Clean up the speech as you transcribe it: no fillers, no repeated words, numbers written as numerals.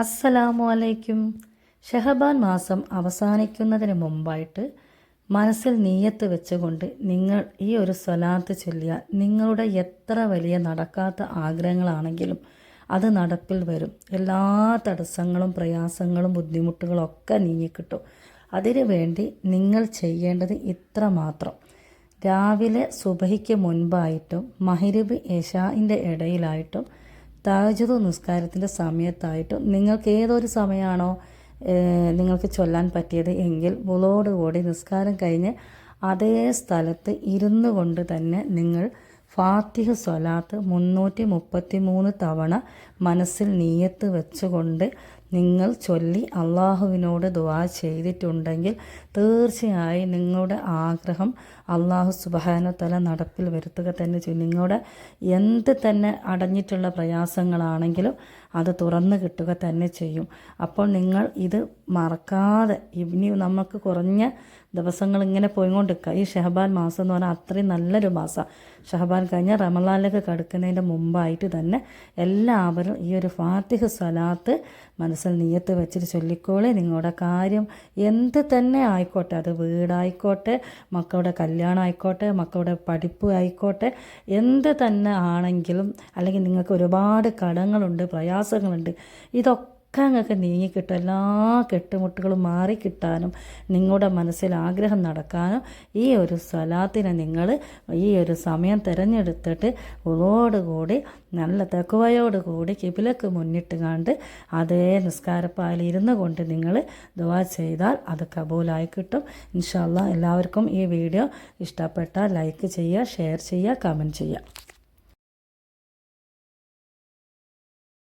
അസ്സലാമു അലൈക്കും. ഷഹബാൻ മാസം അവസാനിക്കുന്നതിന് മുമ്പായിട്ട് മനസ്സിൽ നീയത്ത് വെച്ചുകൊണ്ട് നിങ്ങൾ ഈ ഒരു സ്വലാത്ത് ചൊല്ലിയാൽ നിങ്ങളുടെ എത്ര വലിയ നടക്കാത്ത ആഗ്രഹങ്ങളാണെങ്കിലും അത് നടപ്പിൽ വരും. എല്ലാ തടസ്സങ്ങളും പ്രയാസങ്ങളും ബുദ്ധിമുട്ടുകളും ഒക്കെ നീങ്ങിക്കിട്ടും. അതിനു വേണ്ടി നിങ്ങൾ ചെയ്യേണ്ടത് ഇത്ര മാത്രം. രാവിലെ സുബഹിക്ക് മുൻപായിട്ടും മഗ്‌രിബ് ഇശാഇൻ്റെ ഇടയിലായിട്ടും തഹജ്ജുദ് നിസ്കാരത്തിൻ്റെ സമയത്തായിട്ടും നിങ്ങൾക്ക് ഏതൊരു സമയമാണോ നിങ്ങൾക്ക് ചൊല്ലാൻ പറ്റിയത് എങ്കിൽ വുളുവോടുകൂടി നിസ്കാരം കഴിഞ്ഞ് അതേ സ്ഥലത്ത് ഇരുന്നു കൊണ്ട് തന്നെ നിങ്ങൾ ഫാത്തിഹ സ്വലാത്ത് 333 തവണ മനസ്സിൽ നീയത്ത് വെച്ചുകൊണ്ട് നിങ്ങൾ ചൊല്ലി അള്ളാഹുവിനോട് ദുആ ചെയ്തിട്ടുണ്ടെങ്കിൽ തീർച്ചയായും നിങ്ങളുടെ ആഗ്രഹം അള്ളാഹു സുബ്ഹാനഹു തആല നടപ്പിൽ വരുത്തുക തന്നെ ചെയ്യും. നിങ്ങളുടെ എന്ത് തന്നെ അടഞ്ഞിട്ടുള്ള പ്രയാസങ്ങളാണെങ്കിലും അത് തുറന്നു കിട്ടുക തന്നെ ചെയ്യും. അപ്പോൾ നിങ്ങൾ ഇത് മറക്കാതെ, ഇനി നമുക്ക് കുറഞ്ഞ ദിവസങ്ങൾ ഇങ്ങനെ പോയിക്കൊണ്ടിരിക്കുക. ഈ ഷഹബാൻ മാസം എന്ന് പറഞ്ഞാൽ അത്രയും നല്ലൊരു മാസമാണ്. ഷഹബാൻ കഴിഞ്ഞ റമളാനിലേക്ക് കടക്കുന്നതിൻ്റെ മുമ്പായിട്ട് തന്നെ എല്ലാവരും ഈ ഒരു ഫാത്തിഹ സ്വലാത്ത് മനസ്സിൽ നിയത്ത് വെച്ചിട്ട് ചൊല്ലിക്കോളെ. നിങ്ങളുടെ കാര്യം എന്ത് തന്നെ ആയിക്കോട്ടെ, അത് വീടായിക്കോട്ടെ, മക്കളുടെ കല്യാണം ആയിക്കോട്ടെ, മക്കളുടെ പഠിപ്പ് ആയിക്കോട്ടെ, എന്ത് തന്നെ ആണെങ്കിലും, അല്ലെങ്കിൽ നിങ്ങൾക്ക് ഒരുപാട് കടങ്ങളുണ്ട്, പ്രയാസങ്ങളുണ്ട്, ഇതൊക്കെ നിങ്ങൾക്ക് നീങ്ങിക്കിട്ടും. എല്ലാ കെട്ടുമുട്ടുകളും മാറിക്കിട്ടാനും നിങ്ങളുടെ മനസ്സിൽ ആഗ്രഹം നടക്കാനും ഈ ഒരു സ്വലാത്തിനെ നിങ്ങൾ ഈ ഒരു സമയം തിരഞ്ഞെടുത്തിട്ട് വുളുവോടുകൂടി നല്ല തഖ്വയോടുകൂടി ഖിബ്ലക്ക് മുന്നിട്ട് കണ്ട് അതേ നിസ്കാരപ്പായിൽ ഇരുന്ന് കൊണ്ട് നിങ്ങൾ ദുആ ചെയ്താൽ അത് കബൂലായി കിട്ടും. ഇൻഷാ അല്ലാഹ് എല്ലാവർക്കും ഈ വീഡിയോ ഇഷ്ടപ്പെട്ടാൽ ലൈക്ക് ചെയ്യുക, ഷെയർ ചെയ്യുക, കമൻറ്റ് ചെയ്യുക.